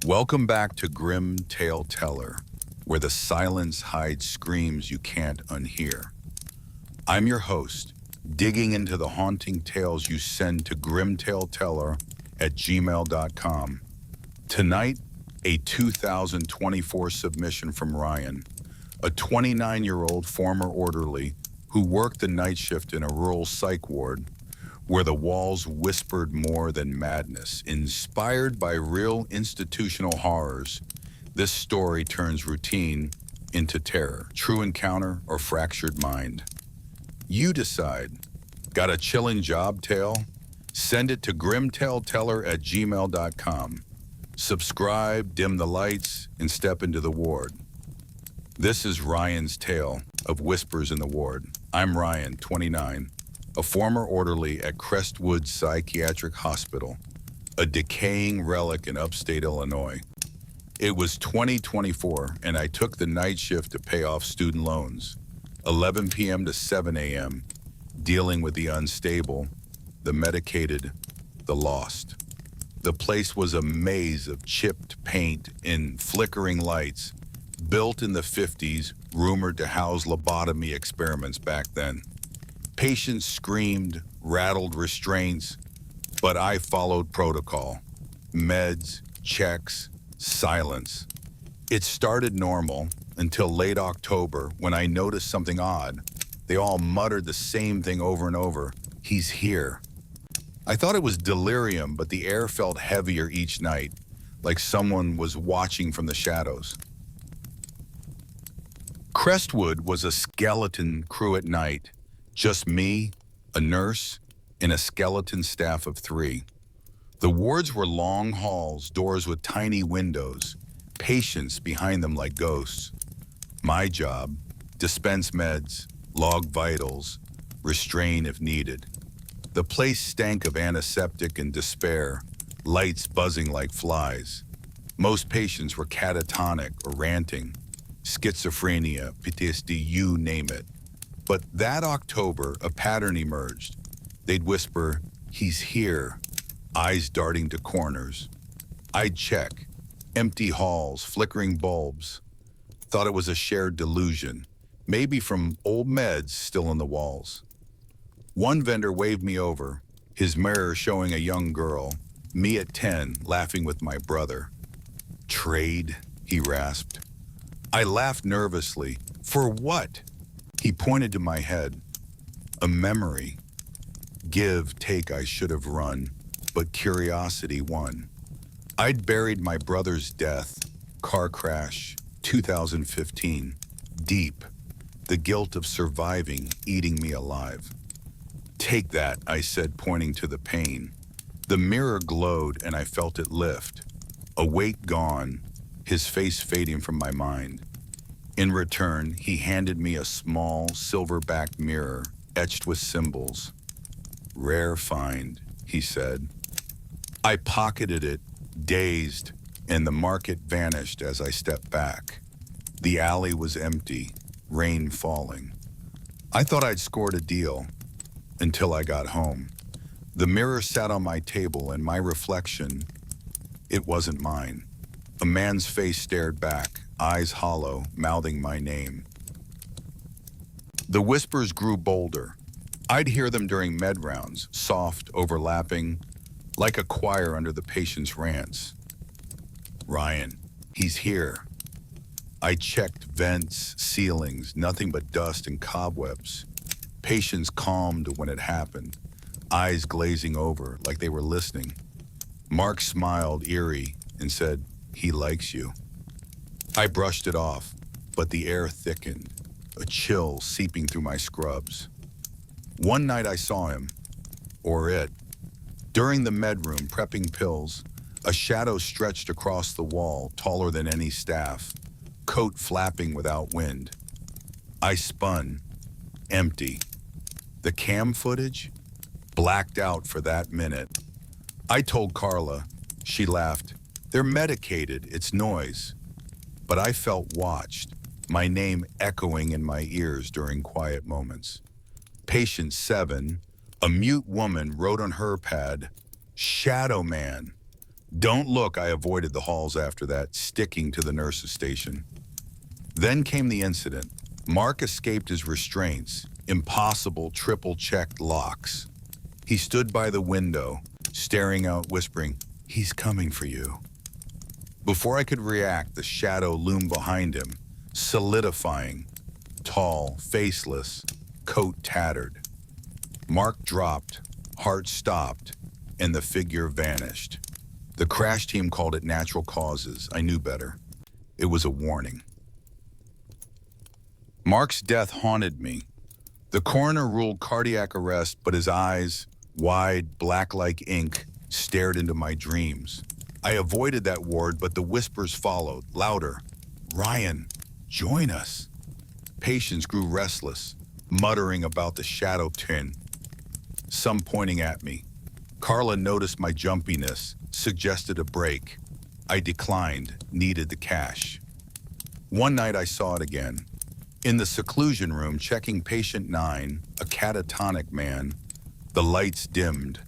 Welcome back to Grim Tale Teller, where the silence hides screams you can't unhear. I'm your host, digging into the haunting tales you send to grimtaleteller@gmail.com. Tonight, a 2024 submission from Ryan, a 29-year-old former orderly who worked the night shift in a rural psych ward where the walls whispered more than madness. Inspired by real institutional horrors, this story turns routine into terror, true encounter or fractured mind. You decide. Got a chilling job tale? Send it to grimtaleteller@gmail.com. Subscribe, dim the lights, and step into the ward. This is Ryan's tale of Whispers in the Ward. I'm Ryan, 29, a former orderly at Crestwood Psychiatric Hospital, a decaying relic in upstate Illinois. It was 2024, and I took the night shift to pay off student loans, 11 p.m. to 7 a.m., dealing with the unstable, the medicated, the lost. The place was a maze of chipped paint and flickering lights, built in the 50s, rumored to house lobotomy experiments back then. Patients screamed, rattled restraints, but I followed protocol. Meds, checks, silence. It started normal until late October when I noticed something odd. They all muttered the same thing over and over. He's here. I thought it was delirium, but the air felt heavier each night, like someone was watching from the shadows. Crestwood was a skeleton crew at night. Just me, a nurse, and a skeleton staff of 3. The wards were long halls, doors with tiny windows, patients behind them like ghosts. My job, dispense meds, log vitals, restrain if needed. The place stank of antiseptic and despair, lights buzzing like flies. Most patients were catatonic or ranting, schizophrenia, PTSD, you name it. But that October, a pattern emerged. They'd whisper, he's here, eyes darting to corners. I'd check, empty halls, flickering bulbs. Thought it was a shared delusion, maybe from old meds still in the walls. One vendor waved me over, his mirror showing a young girl, me at 10, laughing with my brother. Trade, he rasped. I laughed nervously. For what? He pointed to my head. A memory. Give, take, I should have run, but curiosity won. I'd buried my brother's death, car crash, 2015, deep. The guilt of surviving, eating me alive. Take that, I said, pointing to the pain. The mirror glowed and I felt it lift. A weight gone, his face fading from my mind. In return, he handed me a small, silver-backed mirror etched with symbols. Rare find, he said. I pocketed it, dazed, and the market vanished as I stepped back. The alley was empty, rain falling. I thought I'd scored a deal until I got home. The mirror sat on my table and my reflection, it wasn't mine. A man's face stared back, eyes hollow, mouthing my name. The whispers grew bolder. I'd hear them during med rounds, soft, overlapping, like a choir under the patient's rants. Ryan, he's here. I checked vents, ceilings, nothing but dust and cobwebs. Patients calmed when it happened, eyes glazing over like they were listening. Mark smiled, eerie, and said, he likes you. I brushed it off, but the air thickened, a chill seeping through my scrubs. One night I saw him, or it. During the med room, prepping pills, a shadow stretched across the wall, taller than any staff, coat flapping without wind. I spun, empty. The cam footage? Blacked out for that minute. I told Carla. She laughed. They're medicated, it's noise. But I felt watched, my name echoing in my ears during quiet moments. Patient 7, a mute woman wrote on her pad, Shadow Man. Don't look, I avoided the halls after that, sticking to the nurse's station. Then came the incident. Mark escaped his restraints, impossible triple-checked locks. He stood by the window, staring out, whispering, "He's coming for you." Before I could react, the shadow loomed behind him, solidifying, tall, faceless, coat tattered. Mark dropped, heart stopped, and the figure vanished. The crash team called it natural causes. I knew better. It was a warning. Mark's death haunted me. The coroner ruled cardiac arrest, but his eyes, wide, black like ink, stared into my dreams. I avoided that ward, but the whispers followed, louder. "Ryan, join us." Patients grew restless, muttering about the shadow tin. Some pointing at me. Carla noticed my jumpiness, suggested a break. I declined, needed the cash. One night I saw it again. In the seclusion room, checking patient 9, a catatonic man, the lights dimmed.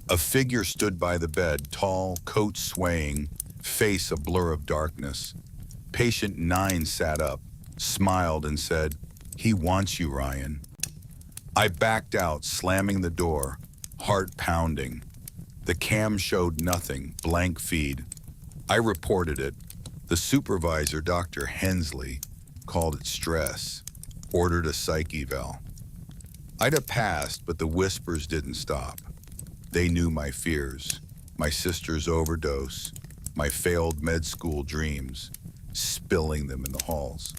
A figure stood by the bed, tall, coat swaying, face a blur of darkness. Patient 9 sat up, smiled and said, "He wants you, Ryan." I backed out, slamming the door, heart pounding. The cam showed nothing, blank feed. I reported it. The supervisor, Dr. Hensley, called it stress, ordered a psych eval. I'd have passed, but the whispers didn't stop. They knew my fears, my sister's overdose, my failed med school dreams, spilling them in the halls.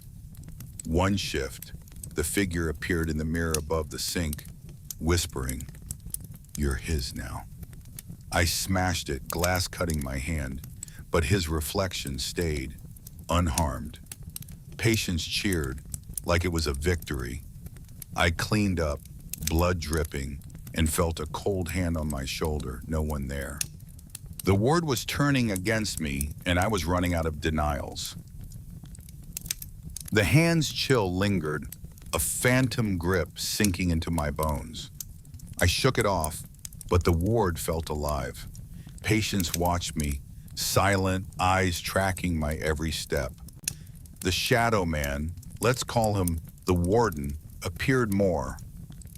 One shift, the figure appeared in the mirror above the sink, whispering, "You're his now." I smashed it, glass cutting my hand, but his reflection stayed, unharmed. Patients cheered, like it was a victory. I cleaned up, blood dripping, and felt a cold hand on my shoulder, no one there. The ward was turning against me, and I was running out of denials. The hand's chill lingered, a phantom grip sinking into my bones. I shook it off, but the ward felt alive. Patients watched me, silent, eyes tracking my every step. The shadow man, let's call him the warden, appeared more.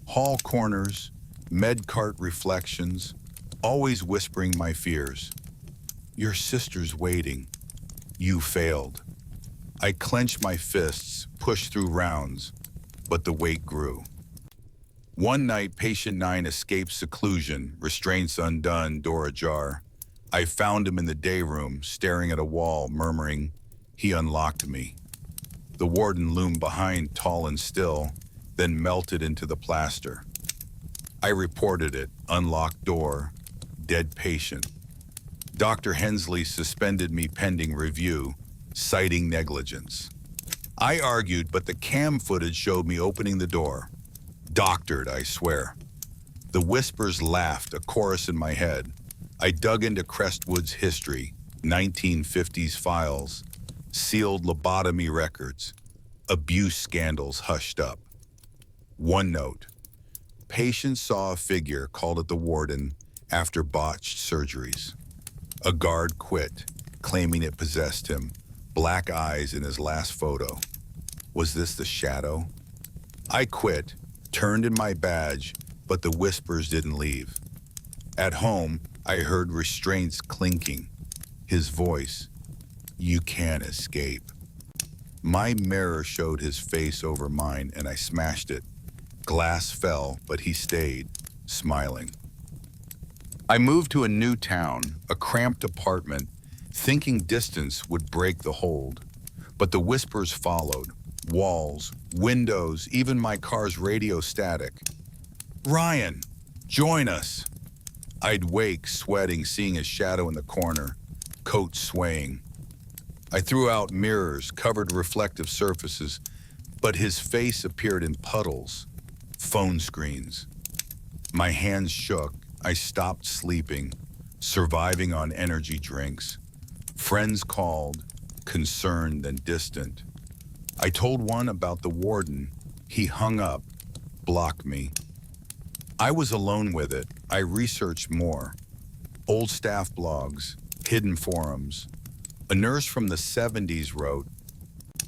Hall corners, med cart reflections, always whispering my fears. "Your sister's waiting. You failed." I clenched my fists, pushed through rounds, but the weight grew. One night, patient 9 escaped seclusion, restraints undone, door ajar. I found him in the day room, staring at a wall, murmuring, "He unlocked me." The warden loomed behind, tall and still, then melted into the plaster. I reported it, unlocked door, dead patient. Dr. Hensley suspended me pending review, citing negligence. I argued, but the cam footage showed me opening the door. Doctored, I swear. The whispers laughed, a chorus in my head. I dug into Crestwood's history, 1950s files, sealed lobotomy records, abuse scandals hushed up. One note. Patients saw a figure, called it the warden, after botched surgeries. A guard quit, claiming it possessed him, black eyes in his last photo. Was this the shadow? I quit, turned in my badge, but the whispers didn't leave. At home, I heard restraints clinking. His voice, "You can't escape." My mirror showed his face over mine, and I smashed it. Glass fell, but he stayed, smiling. I moved to a new town, a cramped apartment, thinking distance would break the hold. But the whispers followed. Walls, windows, even my car's radio static. "Ryan, join us." I'd wake, sweating, seeing his shadow in the corner, coat swaying. I threw out mirrors, covered reflective surfaces, but his face appeared in puddles, phone screens. My hands shook. I stopped sleeping, surviving on energy drinks. Friends called, concerned and distant. I told one about the warden. He hung up, blocked me. I was alone with it. I researched more. Old staff blogs, Hidden forums. A nurse from the 70s wrote,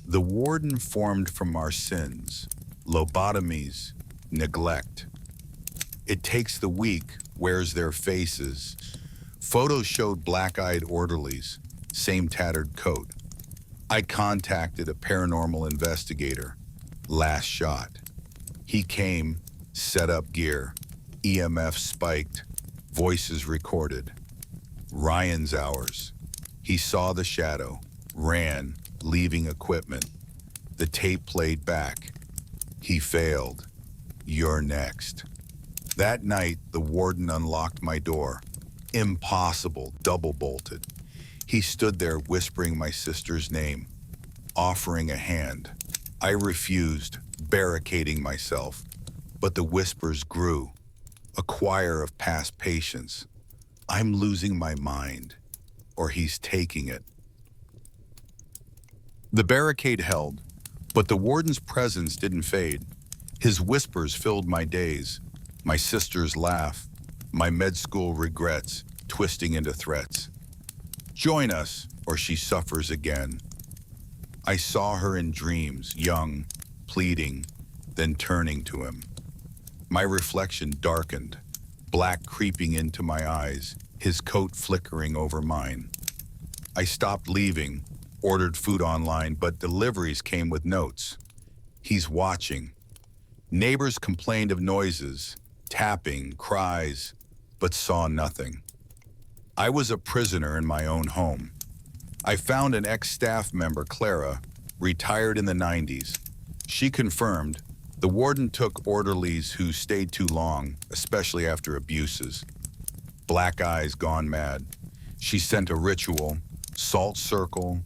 "The warden formed from our sins, lobotomies, neglect. It takes the weak, wears their faces." Photos showed black-eyed orderlies, same tattered coat. I contacted a paranormal investigator. Last shot. He came, set up gear, EMF spiked, voices recorded. Ryan's hours. He saw the shadow, ran, leaving equipment. The tape played back. He failed. You're next. That night, the warden unlocked my door. Impossible, double-bolted. He stood there whispering my sister's name, offering a hand. I refused, barricading myself, but the whispers grew. A choir of past patients. I'm losing my mind, or he's taking it. The barricade held, but the warden's presence didn't fade. His whispers filled my days, my sister's laugh, my med school regrets twisting into threats. Join us, or she suffers again. I saw her in dreams, young, pleading, then turning to him. My reflection darkened, black creeping into my eyes, his coat flickering over mine. I stopped leaving, ordered food online, but deliveries came with notes. He's watching. Neighbors complained of noises, tapping, cries, but saw nothing. I was a prisoner in my own home. I found an ex-staff member, Clara, retired in the 90s. She confirmed the warden took orderlies who stayed too long, especially after abuses. Black eyes gone mad. She sent a ritual, salt circle,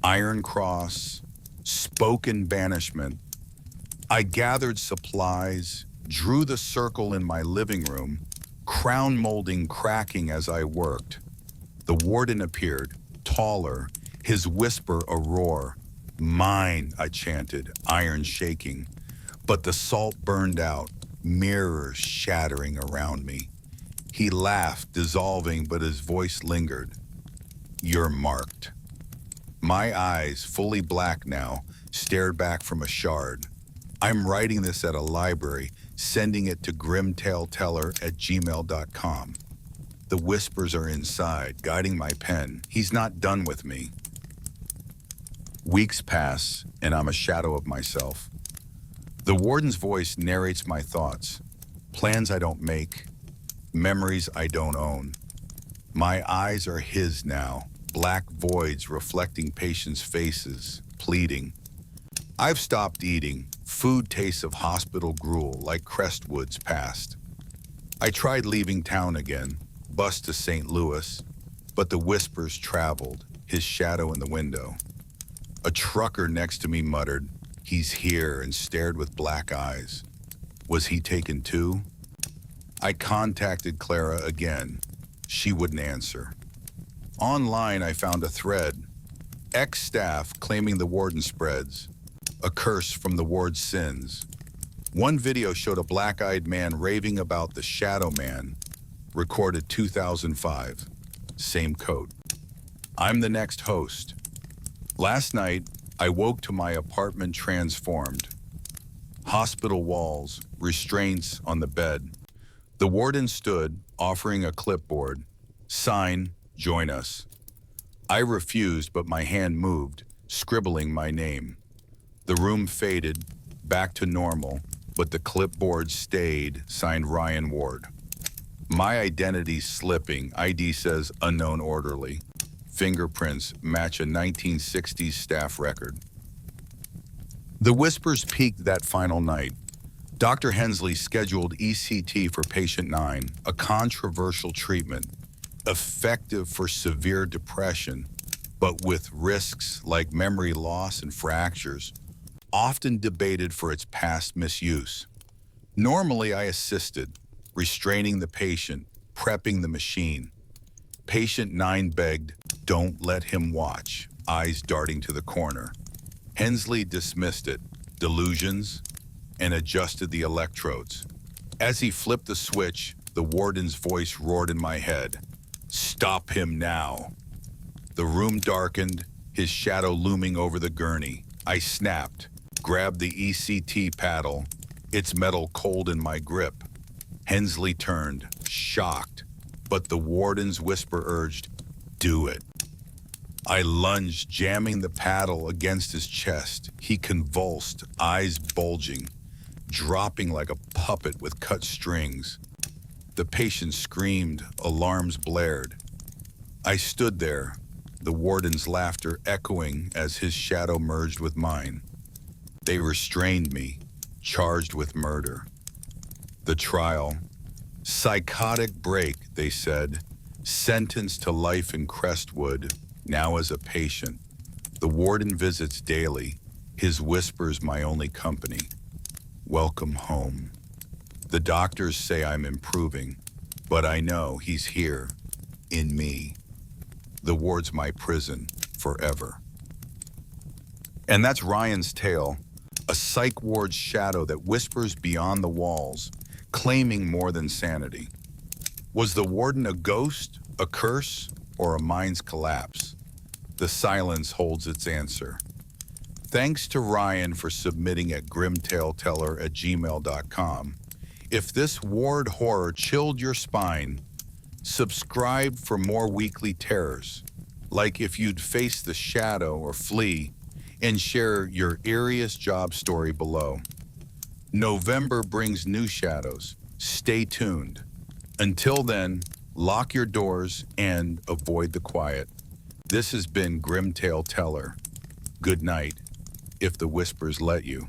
iron cross, spoken banishment. I gathered supplies, drew the circle in my living room, crown molding cracking as I worked. The warden appeared, taller, his whisper a roar. Mine, I chanted, iron shaking. But the salt burned out, mirrors shattering around me. He laughed, dissolving, but his voice lingered. You're marked. My eyes, fully black now, stared back from a shard. I'm writing this at a library, sending it to grimtaleteller@gmail.com. The whispers are inside, guiding my pen. He's not done with me. Weeks pass, and I'm a shadow of myself. The warden's voice narrates my thoughts, plans I don't make, memories I don't own. My eyes are his now, black voids reflecting patients' faces, pleading. I've stopped eating. Food tastes of hospital gruel like Crestwood's past. I tried leaving town again, bus to St. Louis, but the whispers traveled, his shadow in the window. A trucker next to me muttered, "He's here," and stared with black eyes. Was he taken too? I contacted Clara again. She wouldn't answer. Online, I found a thread. Ex-staff claiming the warden spreads. A curse from the ward's sins. One video showed a black-eyed man raving about the Shadow Man, recorded 2005. Same coat. I'm the next host. Last night, I woke to my apartment transformed. Hospital walls, restraints on the bed. The warden stood, offering a clipboard. Sign, join us. I refused, but my hand moved, scribbling my name. The room faded, back to normal, but the clipboard stayed, signed Ryan Ward. My identity slipping, ID says unknown orderly. Fingerprints match a 1960s staff record. The whispers peaked that final night. Dr. Hensley scheduled ECT for patient 9, a controversial treatment, effective for severe depression, but with risks like memory loss and fractures, often debated for its past misuse. Normally, I assisted, restraining the patient, prepping the machine. Patient 9 begged, "Don't let him watch," eyes darting to the corner. Hensley dismissed it, delusions, and adjusted the electrodes. As he flipped the switch, the warden's voice roared in my head. "Stop him now." The room darkened, his shadow looming over the gurney. I snapped, grabbed the ECT paddle, its metal cold in my grip. Hensley turned, shocked, but the warden's whisper urged, "Do it." I lunged, jamming the paddle against his chest. He convulsed, eyes bulging, dropping like a puppet with cut strings. The patient screamed, alarms blared. I stood there, the warden's laughter echoing as his shadow merged with mine. They restrained me, charged with murder. The trial. Psychotic break, they said. Sentenced to life in Crestwood, now as a patient. The warden visits daily, his whispers my only company. Welcome home. The doctors say I'm improving, but I know he's here, in me. The ward's my prison, forever. And that's Ryan's tale, a psych ward's shadow that whispers beyond the walls, claiming more than sanity. Was the warden a ghost, a curse, or a mind's collapse? The silence holds its answer. Thanks to Ryan for submitting at grimtaleteller@gmail.com. If this ward horror chilled your spine, subscribe for more weekly terrors. Like if you'd face the shadow or flee, and share your eeriest job story below. November brings new shadows. Stay tuned. Until then, lock your doors and avoid the quiet. This has been Grim Tale Teller. Good night, if the whispers let you.